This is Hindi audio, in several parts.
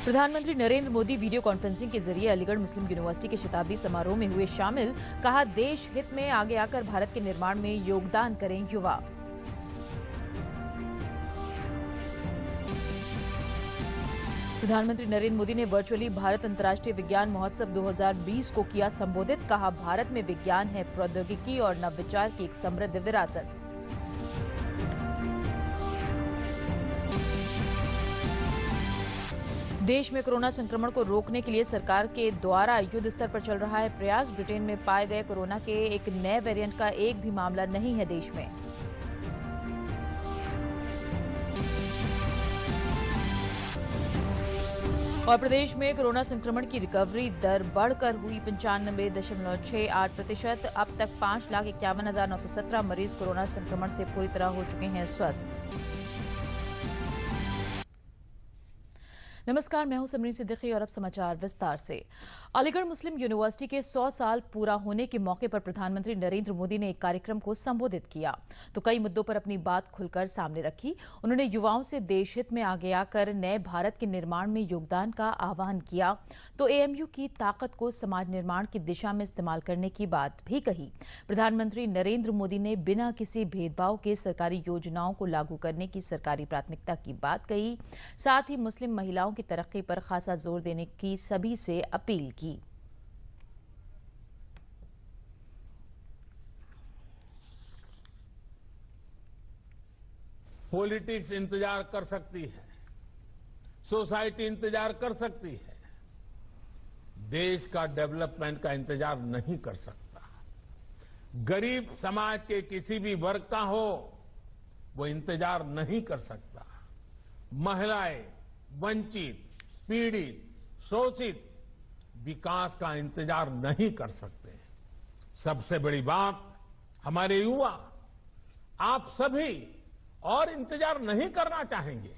प्रधानमंत्री नरेंद्र मोदी वीडियो कॉन्फ्रेंसिंग के जरिए अलीगढ़ मुस्लिम यूनिवर्सिटी के शताब्दी समारोह में हुए शामिल। कहा, देश हित में आगे आकर भारत के निर्माण में योगदान करें युवा। प्रधानमंत्री नरेंद्र मोदी ने वर्चुअली भारत अंतर्राष्ट्रीय विज्ञान महोत्सव 2020 को किया संबोधित। कहा, भारत में विज्ञान है प्रौद्योगिकी और नवविचार की एक समृद्ध विरासत। देश में कोरोना संक्रमण को रोकने के लिए सरकार के द्वारा युद्ध स्तर पर चल रहा है प्रयास। ब्रिटेन में पाए गए कोरोना के एक नए वेरिएंट का एक भी मामला नहीं है देश में। और प्रदेश में कोरोना संक्रमण की रिकवरी दर बढ़कर हुई 95.68%। अब तक 5,51,917 मरीज कोरोना संक्रमण से पूरी तरह हो चुके हैं स्वस्थ। नमस्कार, मैं हूं समरीन सिद्दीकी और अब समाचार विस्तार से। अलीगढ़ मुस्लिम यूनिवर्सिटी के 100 साल पूरा होने के मौके पर प्रधानमंत्री नरेंद्र मोदी ने एक कार्यक्रम को संबोधित किया तो कई मुद्दों पर अपनी बात खुलकर सामने रखी। उन्होंने युवाओं से देश हित में आगे आकर नए भारत के निर्माण में योगदान का आह्वान किया तो एएमयू की ताकत को समाज निर्माण की दिशा में इस्तेमाल करने की बात भी कही। प्रधानमंत्री नरेंद्र मोदी ने बिना किसी भेदभाव के सरकारी योजनाओं को लागू करने की सरकारी प्राथमिकता की बात कही। साथ ही मुस्लिम महिलाओं की तरक्की पर खासा जोर देने की सभी से अपील की। पॉलिटिक्स इंतजार कर सकती है, सोसाइटी इंतजार कर सकती है, देश का डेवलपमेंट का इंतजार नहीं कर सकता। गरीब समाज के किसी भी वर्ग का हो वो इंतजार नहीं कर सकता। महिलाएं, वंचित, पीड़ित, शोषित विकास का इंतजार नहीं कर सकते। सबसे बड़ी बात, हमारे युवा, आप सभी और इंतजार नहीं करना चाहेंगे।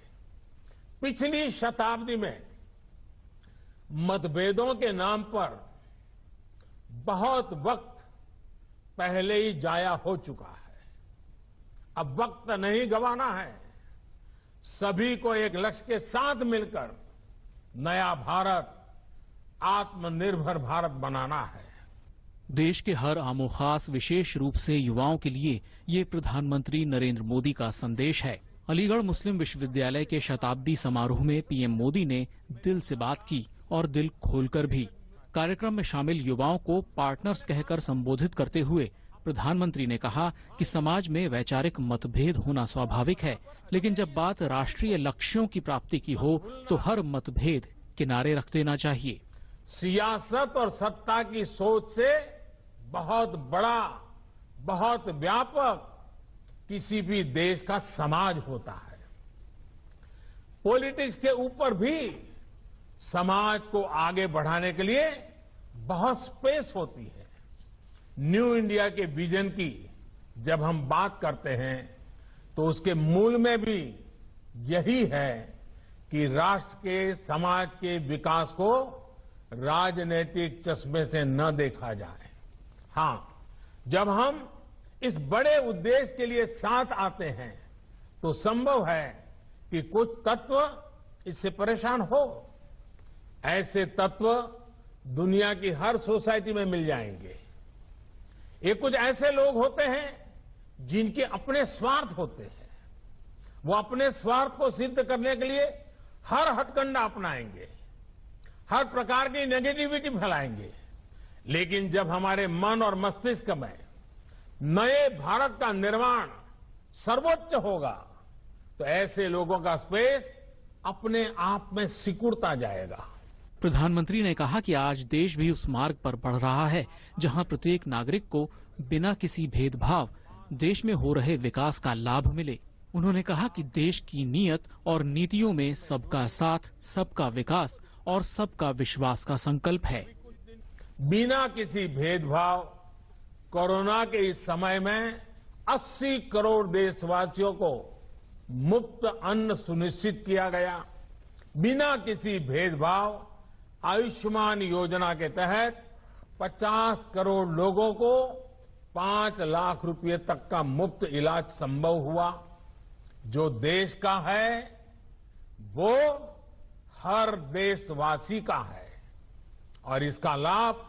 पिछली शताब्दी में मतभेदों के नाम पर बहुत वक्त पहले ही जाया हो चुका है। अब वक्त नहीं गंवाना है। सभी को एक लक्ष्य के साथ मिलकर नया भारत, आत्मनिर्भर भारत बनाना है। देश के हर आमो खास, विशेष रूप से युवाओं के लिए ये प्रधानमंत्री नरेंद्र मोदी का संदेश है। अलीगढ़ मुस्लिम विश्वविद्यालय के शताब्दी समारोह में पीएम मोदी ने दिल से बात की और दिल खोलकर भी। कार्यक्रम में शामिल युवाओं को पार्टनर्स कहकर संबोधित करते हुए प्रधानमंत्री ने कहा कि समाज में वैचारिक मतभेद होना स्वाभाविक है, लेकिन जब बात राष्ट्रीय लक्ष्यों की प्राप्ति की हो तो हर मतभेद किनारे रख देना चाहिए। सियासत और सत्ता की सोच से बहुत बड़ा, बहुत व्यापक किसी भी देश का समाज होता है। पॉलिटिक्स के ऊपर भी समाज को आगे बढ़ाने के लिए बहुत स्पेस होती है। न्यू इंडिया के विजन की जब हम बात करते हैं तो उसके मूल में भी यही है कि राष्ट्र के, समाज के विकास को राजनीतिक चश्मे से न देखा जाए। हां, जब हम इस बड़े उद्देश्य के लिए साथ आते हैं तो संभव है कि कुछ तत्व इससे परेशान हो। ऐसे तत्व दुनिया की हर सोसाइटी में मिल जाएंगे। ये कुछ ऐसे लोग होते हैं जिनके अपने स्वार्थ होते हैं। वो अपने स्वार्थ को सिद्ध करने के लिए हर हथकंडा अपनाएंगे, हर प्रकार की नेगेटिविटी फैलाएंगे। लेकिन जब हमारे मन और मस्तिष्क में नए भारत का निर्माण सर्वोच्च होगा तो ऐसे लोगों का स्पेस अपने आप में सिकुड़ता जाएगा। प्रधानमंत्री ने कहा कि आज देश भी उस मार्ग पर बढ़ रहा है जहां प्रत्येक नागरिक को बिना किसी भेदभाव देश में हो रहे विकास का लाभ मिले। उन्होंने कहा कि देश की नीयत और नीतियों में सबका साथ, सबका विकास और सबका विश्वास का संकल्प है। बिना किसी भेदभाव कोरोना के इस समय में 80 करोड़ देशवासियों को मुफ्त अन्न सुनिश्चित किया गया। बिना किसी भेदभाव आयुष्मान योजना के तहत 50 करोड़ लोगों को 5 लाख रुपए तक का मुफ्त इलाज संभव हुआ। जो देश का है वो हर देशवासी का है और इसका लाभ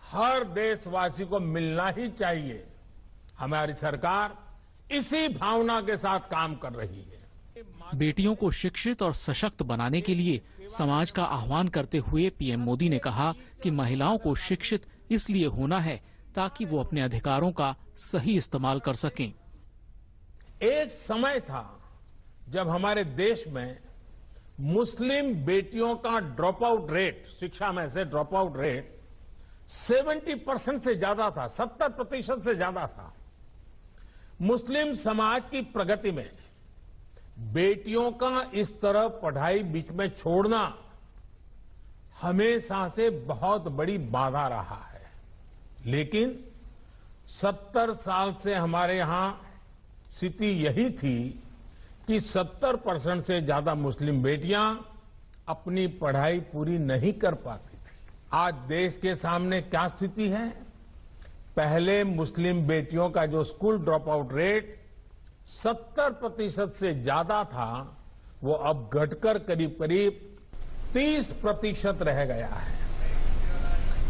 हर देशवासी को मिलना ही चाहिए। हमारी सरकार इसी भावना के साथ काम कर रही है। बेटियों को शिक्षित और सशक्त बनाने के लिए समाज का आह्वान करते हुए पीएम मोदी ने कहा कि महिलाओं को शिक्षित इसलिए होना है ताकि वो अपने अधिकारों का सही इस्तेमाल कर सकें। एक समय था जब हमारे देश में मुस्लिम बेटियों का ड्रॉप आउट रेट, शिक्षा में से ड्रॉप आउट रेट 70% से ज्यादा था, 70% से ज्यादा था। मुस्लिम समाज की प्रगति में बेटियों का इस तरह पढ़ाई बीच में छोड़ना हमेशा से बहुत बड़ी बाधा रहा है। लेकिन 70 साल से हमारे यहां स्थिति यही थी कि 70% से ज्यादा मुस्लिम बेटियां अपनी पढ़ाई पूरी नहीं कर पाती थी। आज देश के सामने क्या स्थिति है? पहले मुस्लिम बेटियों का जो स्कूल ड्रॉप आउट रेट 70% से ज्यादा था, वो अब घटकर करीब करीब 30% रह गया है।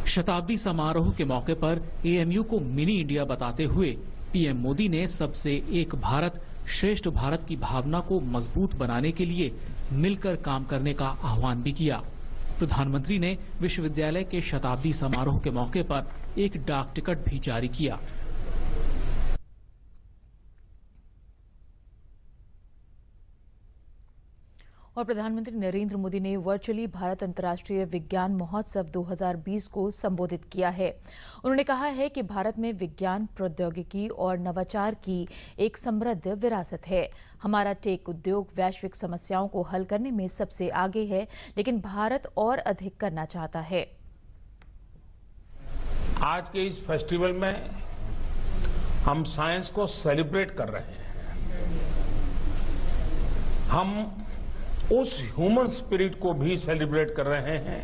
शताब्दी समारोह के मौके पर एएमयू को मिनी इंडिया बताते हुए पीएम मोदी ने सबसे एक भारत श्रेष्ठ भारत की भावना को मजबूत बनाने के लिए मिलकर काम करने का आह्वान भी किया। प्रधानमंत्री ने विश्वविद्यालय के शताब्दी समारोह के मौके पर एक डाक टिकट भी जारी किया। और प्रधानमंत्री नरेंद्र मोदी ने वर्चुअली भारत अंतर्राष्ट्रीय विज्ञान महोत्सव 2020 को संबोधित किया है। उन्होंने कहा है कि भारत में विज्ञान, प्रौद्योगिकी और नवाचार की एक समृद्ध विरासत है। हमारा टेक उद्योग वैश्विक समस्याओं को हल करने में सबसे आगे है, लेकिन भारत और अधिक करना चाहता है। आज के इस फेस्टिवल में हम साइंस को सेलिब्रेट कर रहे हैं। हम उस ह्यूमन स्पिरिट को भी सेलिब्रेट कर रहे हैं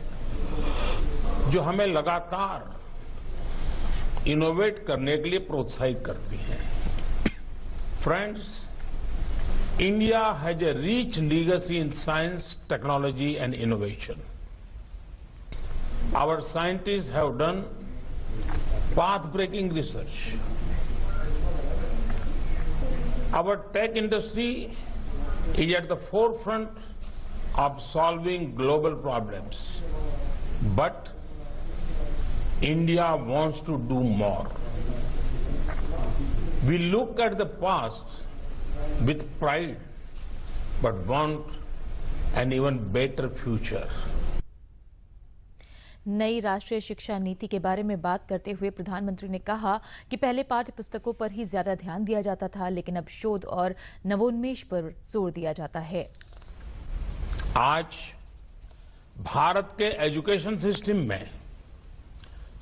जो हमें लगातार इनोवेट करने के लिए प्रोत्साहित करती है। Friends, India has a rich legacy in science, technology and innovation. Our scientists have done path-breaking research. Our tech industry is at the forefront of solving global problems. But India wants to do more. We look at the past with pride, but want an even better future. नई राष्ट्रीय शिक्षा नीति के बारे में बात करते हुए प्रधानमंत्री ने कहा कि पहले पाठ्य पुस्तकों पर ही ज्यादा ध्यान दिया जाता था, लेकिन अब शोध और नवोन्मेष पर जोर दिया जाता है। आज भारत के एजुकेशन सिस्टम में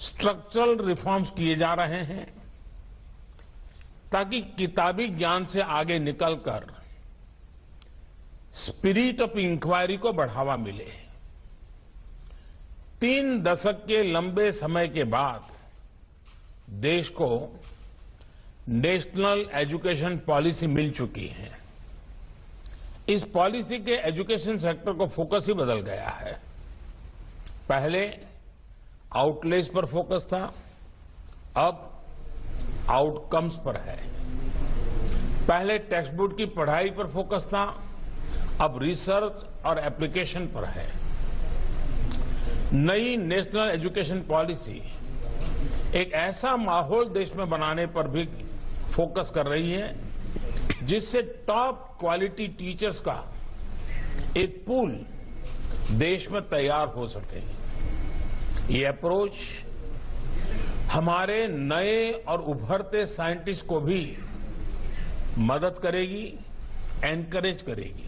स्ट्रक्चरल रिफॉर्म्स किए जा रहे हैं ताकि किताबी ज्ञान से आगे निकलकर स्पिरिट ऑफ इंक्वायरी को बढ़ावा मिले। 3 दशक के लंबे समय के बाद देश को नेशनल एजुकेशन पॉलिसी मिल चुकी है। इस पॉलिसी के एजुकेशन सेक्टर को फोकस ही बदल गया है। पहले आउटलेस पर फोकस था, अब आउटकम्स पर है। पहले टेक्स्ट बुक की पढ़ाई पर फोकस था, अब रिसर्च और एप्लीकेशन पर है। नई नेशनल एजुकेशन पॉलिसी एक ऐसा माहौल देश में बनाने पर भी फोकस कर रही है जिससे टॉप क्वालिटी टीचर्स का एक पूल देश में तैयार हो सके। ये अप्रोच हमारे नए और उभरते साइंटिस्ट को भी मदद करेगी, एनकरेज करेगी।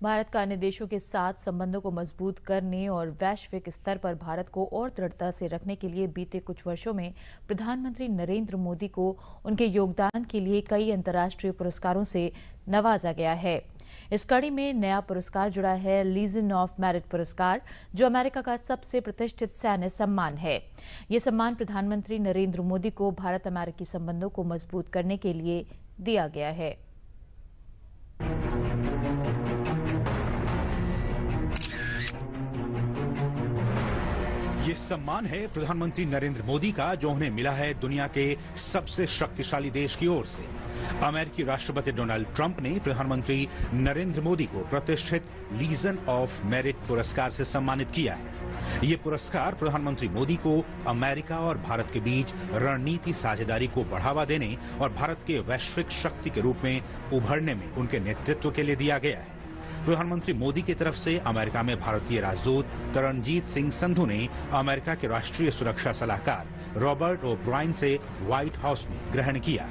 भारत का अन्य देशों के साथ संबंधों को मजबूत करने और वैश्विक स्तर पर भारत को और दृढ़ता से रखने के लिए बीते कुछ वर्षों में प्रधानमंत्री नरेंद्र मोदी को उनके योगदान के लिए कई अंतर्राष्ट्रीय पुरस्कारों से नवाजा गया है। इस कड़ी में नया पुरस्कार जुड़ा है लीजन ऑफ मेरिट पुरस्कार, जो अमेरिका का सबसे प्रतिष्ठित सैन्य सम्मान है। ये सम्मान प्रधानमंत्री नरेंद्र मोदी को भारत अमेरिकी संबंधों को मजबूत करने के लिए दिया गया है। ये सम्मान है प्रधानमंत्री नरेंद्र मोदी का, जो उन्हें मिला है दुनिया के सबसे शक्तिशाली देश की ओर से। अमेरिकी राष्ट्रपति डोनाल्ड ट्रंप ने प्रधानमंत्री नरेंद्र मोदी को प्रतिष्ठित लीजन ऑफ मेरिट पुरस्कार से सम्मानित किया है। ये पुरस्कार प्रधानमंत्री मोदी को अमेरिका और भारत के बीच रणनीति साझेदारी को बढ़ावा देने और भारत के वैश्विक शक्ति के रूप में उभरने में उनके नेतृत्व के लिए दिया गया है। प्रधानमंत्री मोदी की तरफ से अमेरिका में भारतीय राजदूत तरनजीत सिंह संधू ने अमेरिका के राष्ट्रीय सुरक्षा सलाहकार रॉबर्ट ओब्रायन से व्हाइट हाउस में ग्रहण किया।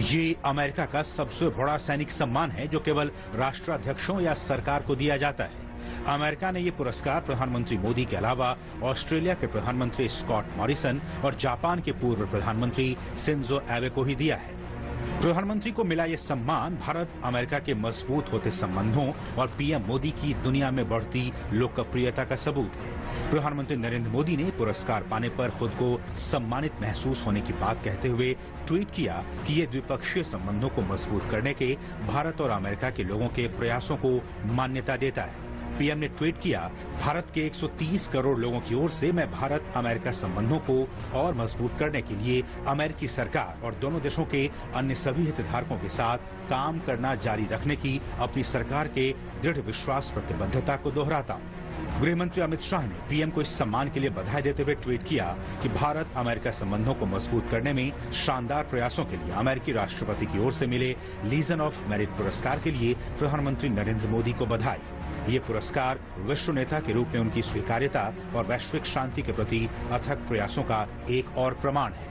ये अमेरिका का सबसे बड़ा सैनिक सम्मान है जो केवल राष्ट्राध्यक्षों या सरकार को दिया जाता है। अमेरिका ने ये पुरस्कार प्रधानमंत्री मोदी के अलावा ऑस्ट्रेलिया के प्रधानमंत्री स्कॉट मॉरिसन और जापान के पूर्व प्रधानमंत्री शिंजो एबे को ही दिया है। प्रधानमंत्री को मिला ये सम्मान भारत अमेरिका के मजबूत होते संबंधों और पीएम मोदी की दुनिया में बढ़ती लोकप्रियता का सबूत है। प्रधानमंत्री नरेंद्र मोदी ने पुरस्कार पाने पर खुद को सम्मानित महसूस होने की बात कहते हुए ट्वीट किया कि ये द्विपक्षीय संबंधों को मजबूत करने के भारत और अमेरिका के लोगों के प्रयासों को मान्यता देता है। पीएम ने ट्वीट किया, भारत के 130 करोड़ लोगों की ओर से मैं भारत अमेरिका संबंधों को और मजबूत करने के लिए अमेरिकी सरकार और दोनों देशों के अन्य सभी हितधारकों के साथ काम करना जारी रखने की अपनी सरकार के दृढ़ विश्वास प्रतिबद्धता को दोहराता हूं। गृह मंत्री अमित शाह ने पीएम को इस सम्मान के लिए बधाई देते हुए ट्वीट किया कि भारत अमेरिका संबंधों को मजबूत करने में शानदार प्रयासों के लिए अमेरिकी राष्ट्रपति की ओर से मिले लीजन ऑफ मेरिट पुरस्कार के लिए प्रधानमंत्री नरेंद्र मोदी को बधाई। ये पुरस्कार विश्व नेता के रूप में उनकी स्वीकार्यता और वैश्विक शांति के प्रति अथक प्रयासों का एक और प्रमाण है।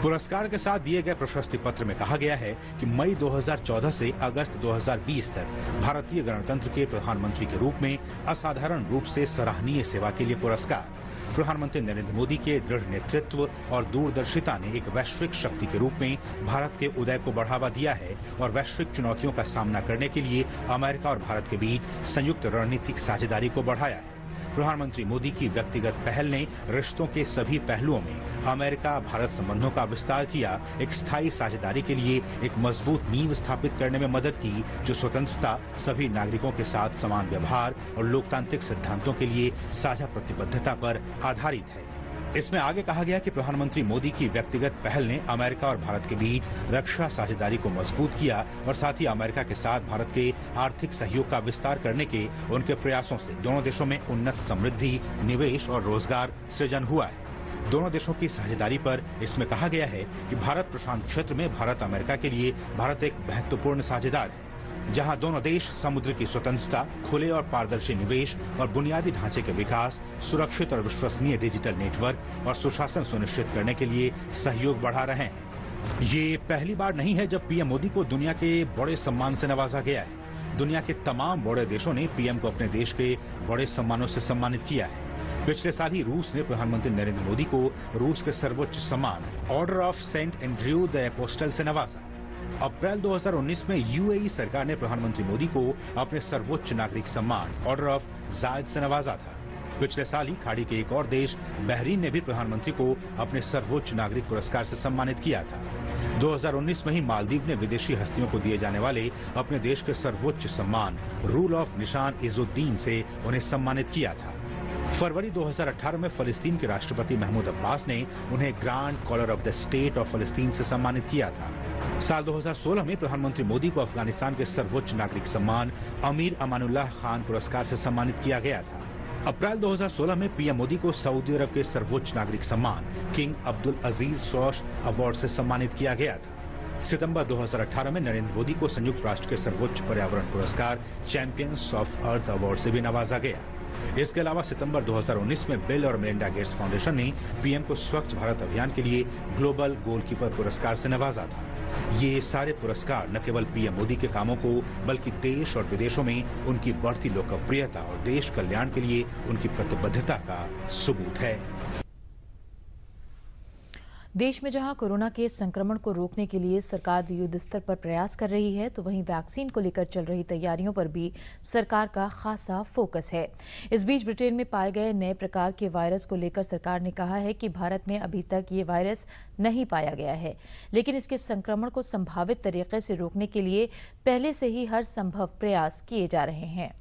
पुरस्कार के साथ दिए गए प्रशस्ति पत्र में कहा गया है कि मई 2014 से अगस्त 2020 तक भारतीय गणतंत्र के प्रधानमंत्री के रूप में असाधारण रूप से सराहनीय सेवा के लिए पुरस्कार प्रधानमंत्री नरेंद्र मोदी के दृढ़ नेतृत्व और दूरदर्शिता ने एक वैश्विक शक्ति के रूप में भारत के उदय को बढ़ावा दिया है और वैश्विक चुनौतियों का सामना करने के लिए अमेरिका और भारत के बीच संयुक्त रणनीतिक साझेदारी को बढ़ाया है। प्रधानमंत्री मोदी की व्यक्तिगत पहल ने रिश्तों के सभी पहलुओं में अमेरिका भारत संबंधों का विस्तार किया, एक स्थायी साझेदारी के लिए एक मजबूत नींव स्थापित करने में मदद की जो स्वतंत्रता, सभी नागरिकों के साथ समान व्यवहार और लोकतांत्रिक सिद्धांतों के लिए साझा प्रतिबद्धता पर आधारित है। इसमें आगे कहा गया कि प्रधानमंत्री मोदी की व्यक्तिगत पहल ने अमेरिका और भारत के बीच रक्षा साझेदारी को मजबूत किया और साथ ही अमेरिका के साथ भारत के आर्थिक सहयोग का विस्तार करने के उनके प्रयासों से दोनों देशों में उन्नत समृद्धि, निवेश और रोजगार सृजन हुआ है। दोनों देशों की साझेदारी पर इसमें कहा गया है कि भारत प्रशांत क्षेत्र में भारत अमेरिका के लिए भारत एक महत्वपूर्ण साझेदार है, जहां दोनों देश समुद्र की स्वतंत्रता, खुले और पारदर्शी निवेश और बुनियादी ढांचे के विकास, सुरक्षित और विश्वसनीय डिजिटल नेटवर्क और सुशासन सुनिश्चित करने के लिए सहयोग बढ़ा रहे हैं। ये पहली बार नहीं है जब पीएम मोदी को दुनिया के बड़े सम्मान से नवाजा गया है। दुनिया के तमाम बड़े देशों ने पीएम को अपने देश के बड़े सम्मानों से सम्मानित किया है। पिछले साल ही रूस ने प्रधानमंत्री नरेंद्र मोदी को रूस के सर्वोच्च सम्मान Order of Saint Andrew the Apostle से नवाजा। अप्रैल 2019 में यूएई सरकार ने प्रधानमंत्री मोदी को अपने सर्वोच्च नागरिक सम्मान ऑर्डर ऑफ जायद से नवाजा था। पिछले साल ही खाड़ी के एक और देश बहरीन ने भी प्रधानमंत्री को अपने सर्वोच्च नागरिक पुरस्कार से सम्मानित किया था। 2019 में ही मालदीव ने विदेशी हस्तियों को दिए जाने वाले अपने देश के सर्वोच्च सम्मान रूल ऑफ निशान इजुद्दीन से उन्हें सम्मानित किया था। फरवरी 2018 में फलस्तीन के राष्ट्रपति महमूद अब्बास ने उन्हें grand collar of the state of फलस्तीन से सम्मानित किया था। साल 2016 में प्रधानमंत्री मोदी को अफगानिस्तान के सर्वोच्च नागरिक सम्मान अमीर अमानुल्लाह खान पुरस्कार से सम्मानित किया गया था। अप्रैल 2016 में पीएम मोदी को सऊदी अरब के सर्वोच्च नागरिक सम्मान किंग अब्दुल अजीज सोश अवार्ड से सम्मानित किया गया था। सितंबर 2018 में नरेंद्र मोदी को संयुक्त राष्ट्र के सर्वोच्च पर्यावरण पुरस्कार चैंपियंस ऑफ अर्थ अवार्ड से भी नवाजा गया। इसके अलावा सितंबर 2019 में बिल और मेलिंडा गेट्स फाउंडेशन ने पीएम को स्वच्छ भारत अभियान के लिए ग्लोबल गोलकीपर पुरस्कार से नवाजा था। ये सारे पुरस्कार न केवल पीएम मोदी के कामों को बल्कि देश और विदेशों में उनकी बढ़ती लोकप्रियता और देश कल्याण के लिए उनकी प्रतिबद्धता का सबूत है। देश में जहां कोरोना के संक्रमण को रोकने के लिए सरकार युद्ध स्तर पर प्रयास कर रही है, तो वहीं वैक्सीन को लेकर चल रही तैयारियों पर भी सरकार का खासा फोकस है। इस बीच ब्रिटेन में पाए गए नए प्रकार के वायरस को लेकर सरकार ने कहा है कि भारत में अभी तक ये वायरस नहीं पाया गया है, लेकिन इसके संक्रमण को संभावित तरीके से रोकने के लिए पहले से ही हर संभव प्रयास किए जा रहे हैं।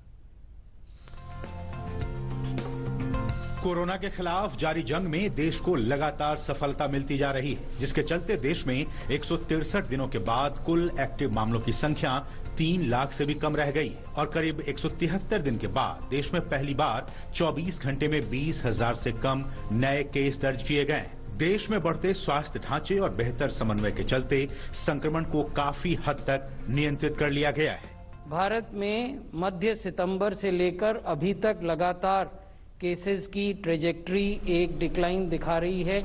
कोरोना के खिलाफ जारी जंग में देश को लगातार सफलता मिलती जा रही है, जिसके चलते देश में 163 दिनों के बाद कुल एक्टिव मामलों की संख्या 3 लाख से भी कम रह गई और करीब 173 दिन के बाद देश में पहली बार 24 घंटे में 20,000 से कम नए केस दर्ज किए गए। देश में बढ़ते स्वास्थ्य ढांचे और बेहतर समन्वय के चलते संक्रमण को काफी हद तक नियंत्रित कर लिया गया है। भारत में मध्य सितंबर से लेकर अभी तक लगातार केसेस की ट्रेजेक्ट्री एक डिक्लाइन दिखा रही है।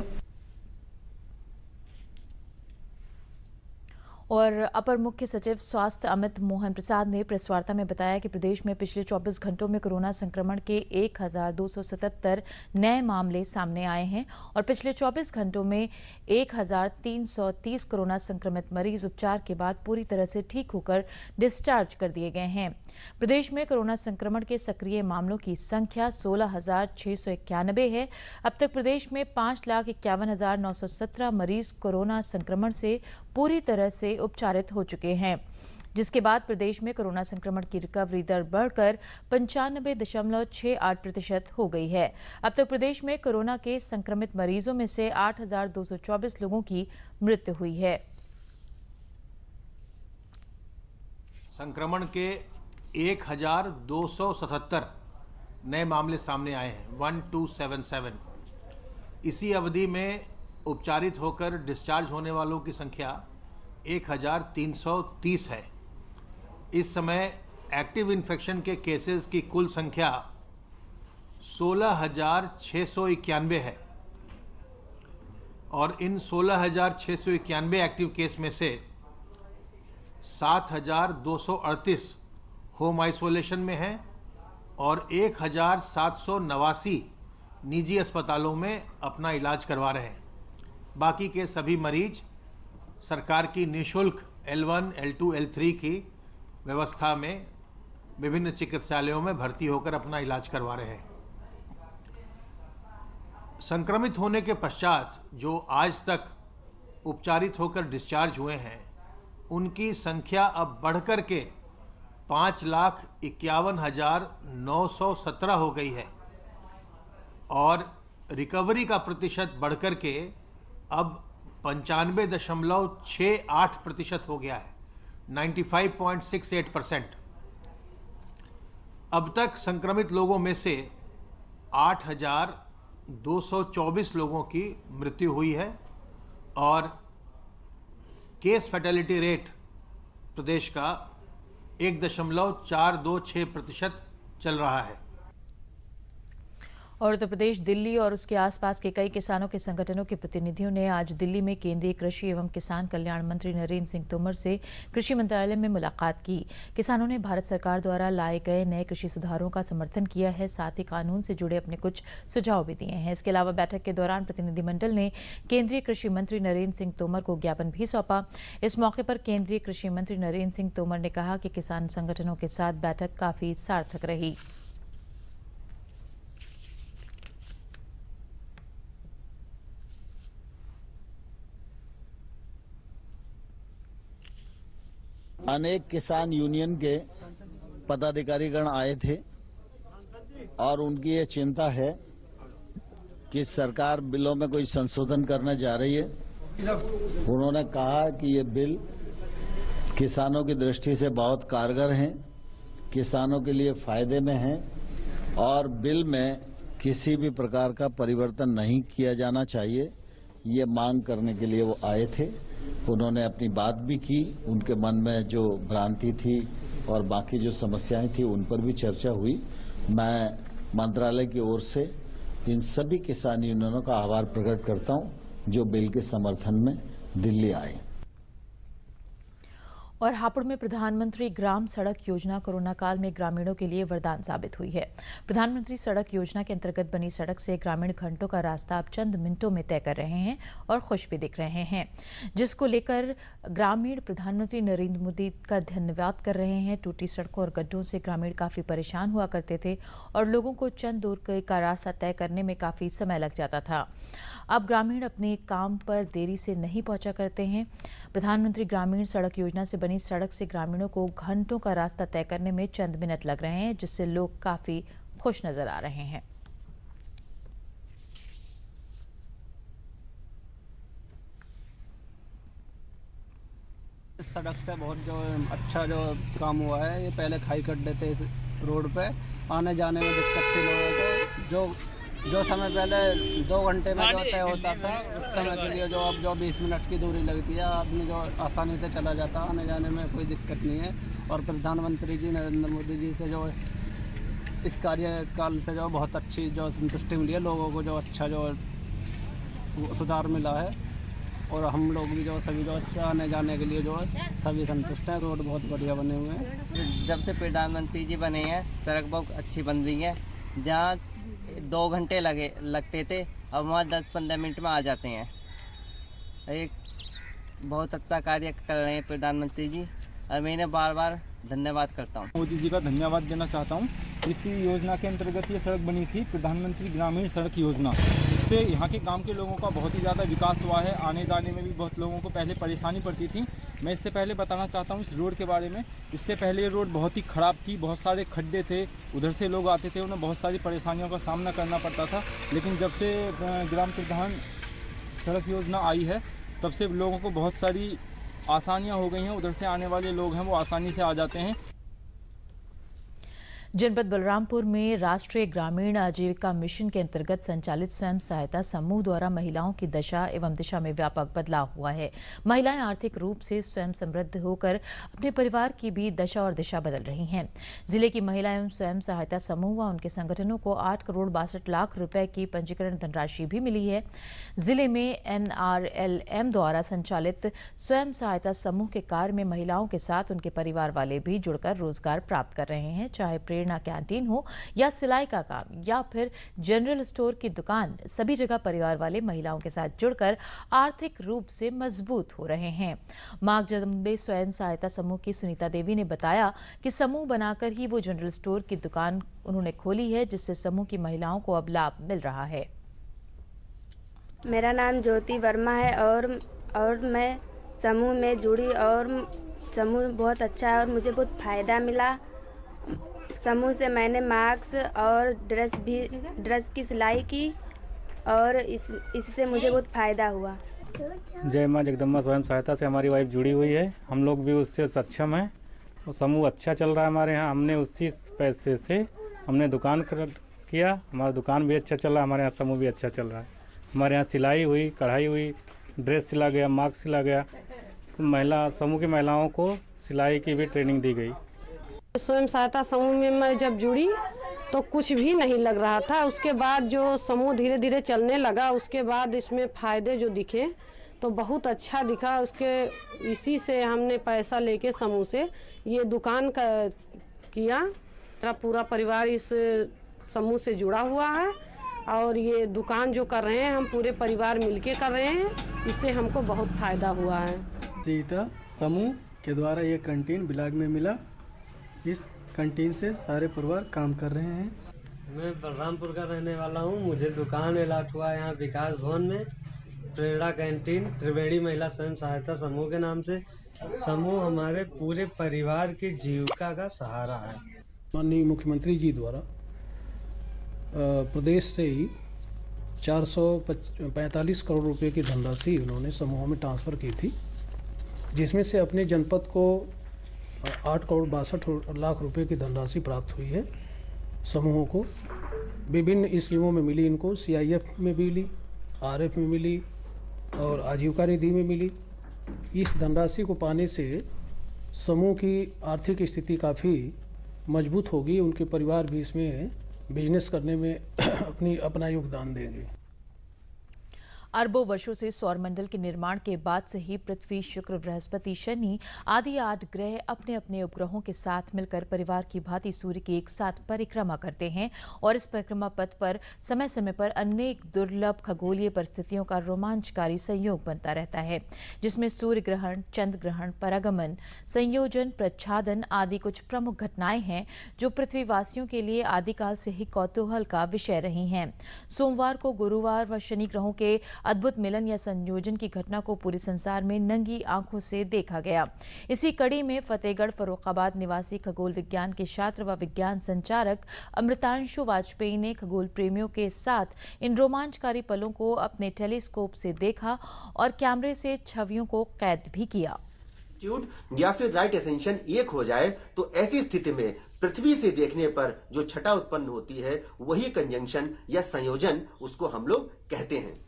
और अपर मुख्य सचिव स्वास्थ्य अमित मोहन प्रसाद ने प्रेस वार्ता में बताया कि प्रदेश में पिछले 24 घंटों में कोरोना संक्रमण के 1,277 नए मामले सामने आए हैं और पिछले 24 घंटों में 1,330 कोरोना संक्रमित मरीज उपचार के बाद पूरी तरह से ठीक होकर डिस्चार्ज कर दिए गए हैं। प्रदेश में कोरोना संक्रमण के सक्रिय मामलों की संख्या 16,691 है। अब तक प्रदेश में 5,51,917 मरीज कोरोना संक्रमण से पूरी तरह से उपचारित हो चुके हैं, जिसके बाद प्रदेश में कोरोना संक्रमण की रिकवरी दर बढ़कर 95.68% हो गई है। अब तक प्रदेश में कोरोना के संक्रमित मरीजों में से 8,224 लोगों की मृत्यु हुई है। संक्रमण के 1,277 नए मामले सामने आए हैं, 1277। इसी अवधि में उपचारित होकर डिस्चार्ज होने वालों की संख्या 1,330 है। इस समय एक्टिव इन्फेक्शन के केसेस की कुल संख्या 16,691 है और इन 16,691 एक्टिव केस में से 7,238 होम आइसोलेशन में हैं और 1,789 निजी अस्पतालों में अपना इलाज करवा रहे हैं। बाकी के सभी मरीज सरकार की निःशुल्क L1, L2, L3 की व्यवस्था में विभिन्न चिकित्सालयों में भर्ती होकर अपना इलाज करवा रहे हैं। संक्रमित होने के पश्चात जो आज तक उपचारित होकर डिस्चार्ज हुए हैं, उनकी संख्या अब बढ़कर के 5,51,917 हो गई है और रिकवरी का प्रतिशत बढ़कर के अब 95.68% हो गया है, 95.68%। अब तक संक्रमित लोगों में से 8,224 लोगों की मृत्यु हुई है और केस फैटेलिटी रेट प्रदेश का 1.426% चल रहा है। और उत्तर प्रदेश, दिल्ली और उसके आसपास के कई किसानों के संगठनों के प्रतिनिधियों ने आज दिल्ली में केंद्रीय कृषि एवं किसान कल्याण मंत्री नरेंद्र सिंह तोमर से कृषि मंत्रालय में मुलाकात की। किसानों ने भारत सरकार द्वारा लाए गए नए कृषि सुधारों का समर्थन किया है, साथ ही कानून से जुड़े अपने कुछ सुझाव भी दिए हैं। इसके अलावा बैठक के दौरान प्रतिनिधिमंडल ने केंद्रीय कृषि मंत्री नरेंद्र सिंह तोमर को ज्ञापन भी सौंपा। इस मौके पर केंद्रीय कृषि मंत्री नरेंद्र सिंह तोमर ने कहा कि किसान संगठनों के साथ बैठक काफी सार्थक रही। अनेक किसान यूनियन के पदाधिकारीगण आए थे और उनकी ये चिंता है कि सरकार बिलों में कोई संशोधन करने जा रही है। उन्होंने कहा कि ये बिल किसानों की दृष्टि से बहुत कारगर हैं, किसानों के लिए फायदे में हैं और बिल में किसी भी प्रकार का परिवर्तन नहीं किया जाना चाहिए, ये मांग करने के लिए वो आए थे। उन्होंने अपनी बात भी की, उनके मन में जो भ्रांति थी और बाकी जो समस्याएं थी उन पर भी चर्चा हुई। मैं मंत्रालय की ओर से इन सभी किसान यूनियनों का आभार प्रकट करता हूं जो बिल के समर्थन में दिल्ली आए। और हापुड़ में प्रधानमंत्री ग्राम सड़क योजना कोरोना काल में ग्रामीणों के लिए वरदान साबित हुई है। प्रधानमंत्री सड़क योजना के अंतर्गत बनी सड़क से ग्रामीण घंटों का रास्ता अब चंद मिनटों में तय कर रहे हैं और खुश भी दिख रहे हैं, जिसको लेकर ग्रामीण प्रधानमंत्री नरेंद्र मोदी का धन्यवाद कर रहे हैं। टूटी सड़कों और गड्ढों से ग्रामीण काफी परेशान हुआ करते थे और लोगों को चंद दूर का रास्ता तय करने में काफी समय लग जाता था। अब ग्रामीण अपने काम पर देरी से नहीं पहुंचा करते हैं। प्रधानमंत्री ग्रामीण सड़क योजना से बनी सड़क से ग्रामीणों को घंटों का रास्ता तय करने में चंद मिनट लग रहे हैं, जिससे लोग काफी खुश नजर आ रहे हैं। सड़क से बहुत जो अच्छा जो काम हुआ है। ये पहले खाई खड्डे थे इस रोड पे, आने जाने में दिक्कत थी लोगों को। जो समय पहले 2 घंटे में जो तय होता था, उस समय के लिए जो अब जो 20 मिनट की दूरी लगती है, आदमी जो आसानी से चला जाता, आने जाने में कोई दिक्कत नहीं है। और प्रधानमंत्री जी नरेंद्र मोदी जी से जो इस कार्यकाल से जो बहुत अच्छी जो संतुष्टि मिली है, लोगों को जो अच्छा जो सुधार मिला है। और हम लोग भी जो सभी जो अच्छा आने जाने के लिए जो सभी संतुष्ट हैं। रोड बहुत बढ़िया बने हुए हैं। जब से प्रधानमंत्री जी बने हैं, सड़क बहुत अच्छी बन रही है। जहाँ 2 घंटे लगते थे, अब वहाँ 10-15 मिनट में आ जाते हैं। एक बहुत अच्छा कार्य कर रहे हैं प्रधानमंत्री जी, और मैं इन्हें बार बार धन्यवाद करता हूँ। मोदी जी का धन्यवाद देना चाहता हूँ। इसी योजना के अंतर्गत ये सड़क बनी थी, प्रधानमंत्री ग्रामीण सड़क योजना। इससे यहाँ के गांव के लोगों का बहुत ही ज़्यादा विकास हुआ है। आने जाने में भी बहुत लोगों को पहले परेशानी पड़ती थी। मैं इससे पहले बताना चाहता हूँ इस रोड के बारे में। इससे पहले ये रोड बहुत ही ख़राब थी, बहुत सारे खड्डे थे, उधर से लोग आते थे, उन्हें बहुत सारी परेशानियों का सामना करना पड़ता था। लेकिन जब से ग्राम प्रधान सड़क योजना आई है, तब से लोगों को बहुत सारी आसानियाँ हो गई हैं। उधर से आने वाले लोग हैं वो आसानी से आ जाते हैं। जनपद बलरामपुर में राष्ट्रीय ग्रामीण आजीविका मिशन के अंतर्गत संचालित स्वयं सहायता समूह द्वारा महिलाओं की दशा एवं दिशा में व्यापक बदलाव हुआ है। महिलाएं आर्थिक रूप से स्वयं समृद्ध होकर अपने परिवार की भी दशा और दिशा बदल रही हैं। जिले की महिला एवं स्वयं सहायता समूह व उनके संगठनों को 8 करोड़ 62 लाख रुपए की पंजीकरण धनराशि भी मिली है। जिले में NRLM द्वारा संचालित स्वयं सहायता समूह के कार्य में महिलाओं के साथ उनके परिवार वाले भी जुड़कर रोजगार प्राप्त कर रहे हैं। चाहे प्रेरणा कैंटीन हो या सिलाई का काम या फिर जनरल स्टोर की दुकान, सभी जगह परिवार वाले महिलाओं के साथ जुड़कर आर्थिक रूप से मजबूत हो रहे हैं। मां जगदम्बे स्वयं सहायता समूह की सुनीता देवी ने बताया कि समूह बनाकर ही वो जनरल स्टोर की दुकान उन्होंने खोली है, जिससे समूह की महिलाओं को अब लाभ मिल रहा है। मेरा नाम ज्योति वर्मा है और मैं समूह में जुड़ी और समूह बहुत अच्छा है और मुझे बहुत फ़ायदा मिला। समूह से मैंने मास्क और ड्रेस की सिलाई की और इससे मुझे बहुत फ़ायदा हुआ। जय मां जगदम्बा स्वयं सहायता से हमारी वाइफ जुड़ी हुई है। हम लोग भी उससे सक्षम हैं और समूह अच्छा चल रहा है हमारे यहाँ। हमने उसी पैसे से हमने दुकान किया, हमारा दुकान भी अच्छा चल रहा है, हमारे यहाँ समूह भी अच्छा चल रहा है। हमारे यहाँ सिलाई हुई, कढ़ाई हुई, ड्रेस सिला गया, मास्क सिला गया। महिला समूह की महिलाओं को सिलाई की भी ट्रेनिंग दी गई। स्वयं सहायता समूह में मैं जब जुड़ी तो कुछ भी नहीं लग रहा था। उसके बाद जो समूह धीरे धीरे चलने लगा, उसके बाद इसमें फ़ायदे जो दिखे तो बहुत अच्छा दिखा। इसी से हमने पैसा लेके समूह से ये दुकान किया। मेरा पूरा परिवार इस समूह से जुड़ा हुआ है और ये दुकान जो कर रहे हैं हम पूरे परिवार मिलके कर रहे हैं। इससे हमको बहुत फ़ायदा हुआ है। जीता समूह के द्वारा ये कैंटीन बिलाग में मिला। इस कैंटीन से सारे परिवार काम कर रहे हैं। मैं बलरामपुर का रहने वाला हूँ। मुझे दुकान अलॉट हुआ यहाँ विकास भवन में, प्रेरणा कैंटीन त्रिवेणी महिला स्वयं सहायता समूह के नाम से। समूह हमारे पूरे परिवार की जीविका का सहारा है। माननीय मुख्यमंत्री जी द्वारा प्रदेश से ही 445 करोड़ रुपए की धनराशि उन्होंने समूहों में ट्रांसफ़र की थी, जिसमें से अपने जनपद को 8 करोड़ 62 लाख रुपए की धनराशि प्राप्त हुई है। समूहों को विभिन्न स्कीमों में मिली, इनको CIF में भी मिली, RF में मिली और आजीविका निधि में मिली। इस धनराशि को पाने से समूह की आर्थिक स्थिति काफ़ी मजबूत होगी। उनके परिवार भी इसमें बिजनेस करने में अपना योगदान देंगे। अरबों वर्षों से सौरमंडल के निर्माण के बाद से ही पृथ्वी, शुक्र, बृहस्पति, शनि आदि 8 ग्रह अपने अपने उपग्रहों के साथ मिलकर परिवार की भांति सूर्य की एक साथ परिक्रमा करते हैं और इस परिक्रमा पथ पर समय समय पर अनेक दुर्लभ खगोलीय परिस्थितियों का रोमांचकारी संयोग बनता रहता है, जिसमें सूर्य ग्रहण, चंद्र ग्रहण, परागमन, संयोजन, प्रच्छादन आदि कुछ प्रमुख घटनाएं हैं जो पृथ्वीवासियों के लिए आदिकाल से ही कौतूहल का विषय रही हैं। सोमवार को गुरुवार व शनि ग्रहों के अद्भुत मिलन या संयोजन की घटना को पूरे संसार में नंगी आंखों से देखा गया। इसी कड़ी में फतेहगढ़ फर्रुखाबाद निवासी खगोल विज्ञान के छात्र व विज्ञान संचारक अमृतांशु वाजपेयी ने खगोल प्रेमियों के साथ इन रोमांचकारी पलों को अपने टेलीस्कोप से देखा और कैमरे से छवियों को कैद भी किया। एल्टीट्यूड या फिर राइट एसेंशन एक हो जाए तो ऐसी स्थिति में पृथ्वी से देखने पर जो छटा उत्पन्न होती है वही कंजंक्शन या संयोजन उसको हम लोग कहते हैं।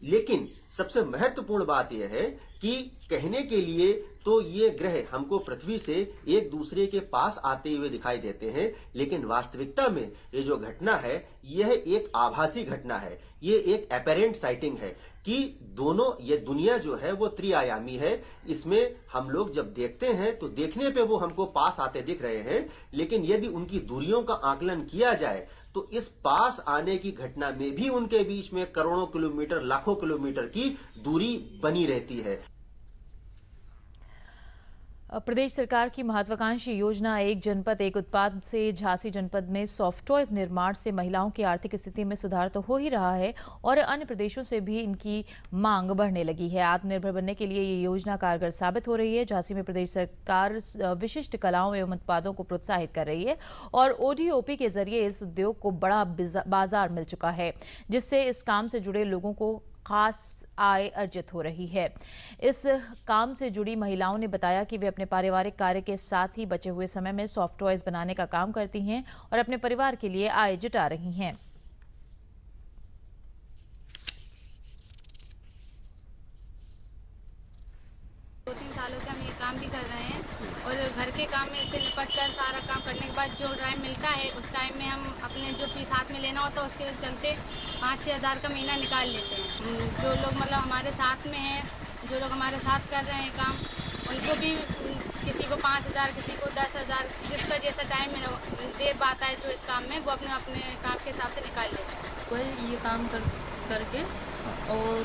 लेकिन सबसे महत्वपूर्ण बात यह है कि कहने के लिए तो ये ग्रह हमको पृथ्वी से एक दूसरे के पास आते हुए दिखाई देते हैं, लेकिन वास्तविकता में ये जो घटना है यह एक आभासी घटना है, ये एक एपेरेंट साइटिंग है कि दोनों ये दुनिया जो है वो त्रिआयामी है। इसमें हम लोग जब देखते हैं तो देखने पे वो हमको पास आते दिख रहे हैं, लेकिन यदि उनकी दूरियों का आकलन किया जाए तो इस पास आने की घटना में भी उनके बीच में करोड़ों किलोमीटर, लाखों किलोमीटर की दूरी बनी रहती है। प्रदेश सरकार की महत्वाकांक्षी योजना एक जनपद एक उत्पाद से झांसी जनपद में सॉफ्ट टॉयज निर्माण से महिलाओं की आर्थिक स्थिति में सुधार तो हो ही रहा है और अन्य प्रदेशों से भी इनकी मांग बढ़ने लगी है। आत्मनिर्भर बनने के लिए ये योजना कारगर साबित हो रही है। झांसी में प्रदेश सरकार विशिष्ट कलाओं एवं उत्पादों को प्रोत्साहित कर रही है और ODOP के जरिए इस उद्योग को बड़ा बाजार मिल चुका है, जिससे इस काम से जुड़े लोगों को खास आय अर्जित हो रही है। इस काम से जुड़ी महिलाओं ने बताया कि वे अपने पारिवारिक कार्य के साथ ही बचे हुए समय में सॉफ्ट टॉयज बनाने का काम करती हैं और अपने परिवार के लिए आय जुटा रही हैं। 2-3 सालों से हम ये काम भी कर रहे हैं और घर के काम में इससे निपट कर सारा काम करने के बाद जो टाइम मिलता है उस टाइम में हम अपने जो फीस हाथ में लेना होता है उसके चलते 5-6 हज़ार का महीना निकाल लेते हैं। जो लोग मतलब हमारे साथ में हैं, जो लोग हमारे साथ कर रहे हैं काम, उनको भी किसी को 5,000, किसी को 10,000, जिसका जैसा टाइम में दे पाता है जो इस काम में, वो अपने अपने काम के हिसाब से निकाल लेता है। वही ये काम करके और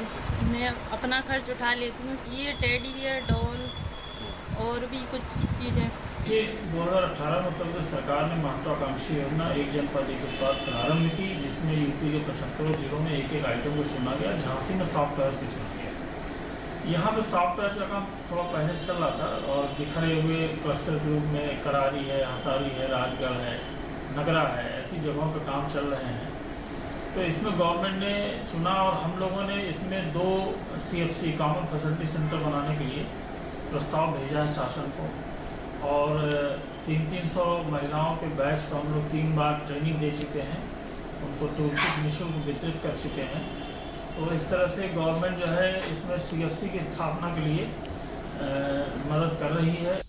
मैं अपना खर्च उठा लेती हूँ। ये टेडी बियर, डॉल और भी कुछ चीज़ें। ये 2018 में उत्तर प्रदेश सरकार ने महत्वाकांक्षी योजना एक जनपद एक उत्पाद प्रारंभ की, जिसमें यूपी के 75 जिलों में एक एक आइटम को चुना गया। झांसी में सॉफ्ट टॉयज को चुना गया। यहाँ पे सॉफ्ट टॉयज का काम थोड़ा पहले से चल रहा था और बिखरे हुए क्लस्टर के रूप में करारी है, हसारी है, राजगढ़ है, नगरा है, ऐसी जगहों पर काम चल रहे हैं। तो इसमें गवर्नमेंट ने चुना और हम लोगों ने इसमें 2 CFC कॉमन फैसिलिटी सेंटर बनाने के लिए प्रस्ताव भेजा है शासन को और 300 महिलाओं के बैच को हम लोग 3 बार ट्रेनिंग दे चुके हैं, उनको टूलकिट निःशुल्क वितरित कर चुके हैं। तो इस तरह से गवर्नमेंट जो है इसमें CFC की स्थापना के लिए मदद कर रही है।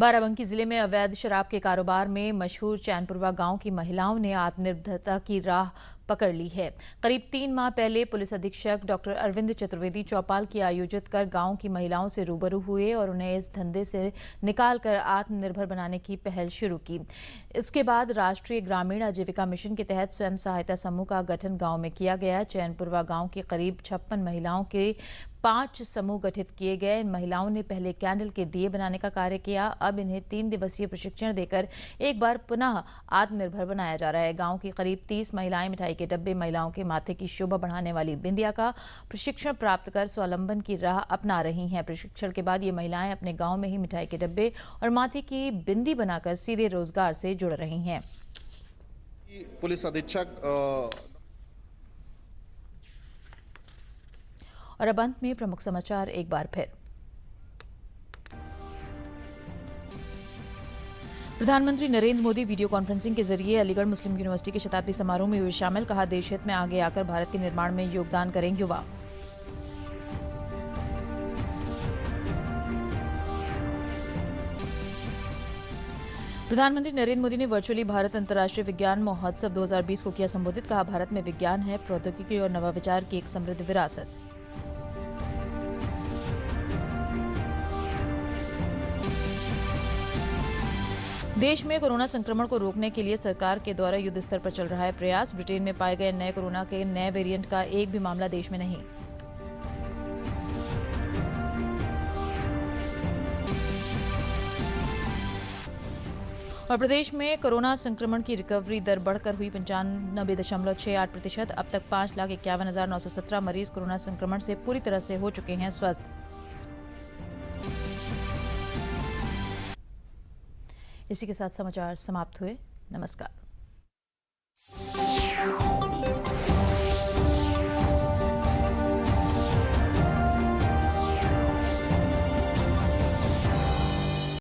बाराबंकी जिले में अवैध शराब के कारोबार में मशहूर चैनपुरवा गांव की महिलाओं ने आत्मनिर्भरता की राह पकड़ ली है। करीब 3 माह पहले पुलिस अधीक्षक डॉक्टर अरविंद चतुर्वेदी चौपाल की आयोजित कर गांव की महिलाओं से रूबरू हुए और उन्हें इस धंधे से निकालकर आत्मनिर्भर बनाने की पहल शुरू की। इसके बाद राष्ट्रीय ग्रामीण आजीविका मिशन के तहत स्वयं सहायता समूह का गठन गांव में किया गया। चैनपुरवा गांव की करीब 56 महिलाओं के 5 समूह गठित किए गए। इन महिलाओं ने पहले कैंडल के दिए बनाने का कार्य किया। अब इन्हें 3 दिवसीय प्रशिक्षण देकर एक बार पुनः आत्मनिर्भर बनाया जा रहा है। गांव की करीब 30 महिलाएं मिठाई के डब्बे, महिलाओं के माथे की शोभा बढ़ाने वाली बिंदिया का प्रशिक्षण प्राप्त कर स्वावलंबन की राह अपना रही हैं। प्रशिक्षण के बाद ये महिलाएं अपने गांव में ही मिठाई के डब्बे और माथे की बिंदी बनाकर सीधे रोजगार से जुड़ रही हैं। पुलिस अधीक्षक और अब अंत में प्रमुख समाचार एक बार फिर। प्रधानमंत्री नरेंद्र मोदी वीडियो कॉन्फ्रेंसिंग के जरिए अलीगढ़ मुस्लिम यूनिवर्सिटी के शताब्दी समारोह में हुए शामिल। कहा, देश हित में आगे आकर भारत के निर्माण में योगदान करें युवा। प्रधानमंत्री नरेंद्र मोदी ने वर्चुअली भारत अंतर्राष्ट्रीय विज्ञान महोत्सव 2020 को किया संबोधित। कहा, भारत में विज्ञान है, प्रौद्योगिकी और नवाविचार की एक समृद्ध विरासत। देश में कोरोना संक्रमण को रोकने के लिए सरकार के द्वारा युद्ध स्तर पर चल रहा है प्रयास। ब्रिटेन में पाए गए नए कोरोना के नए वेरिएंट का एक भी मामला देश में नहीं। और प्रदेश में कोरोना संक्रमण की रिकवरी दर बढ़कर हुई 95.68%। अब तक 5,51,917 मरीज कोरोना संक्रमण से पूरी तरह से हो चुके हैं स्वस्थ। इसी के साथ समाचार समाप्त हुए। नमस्कार।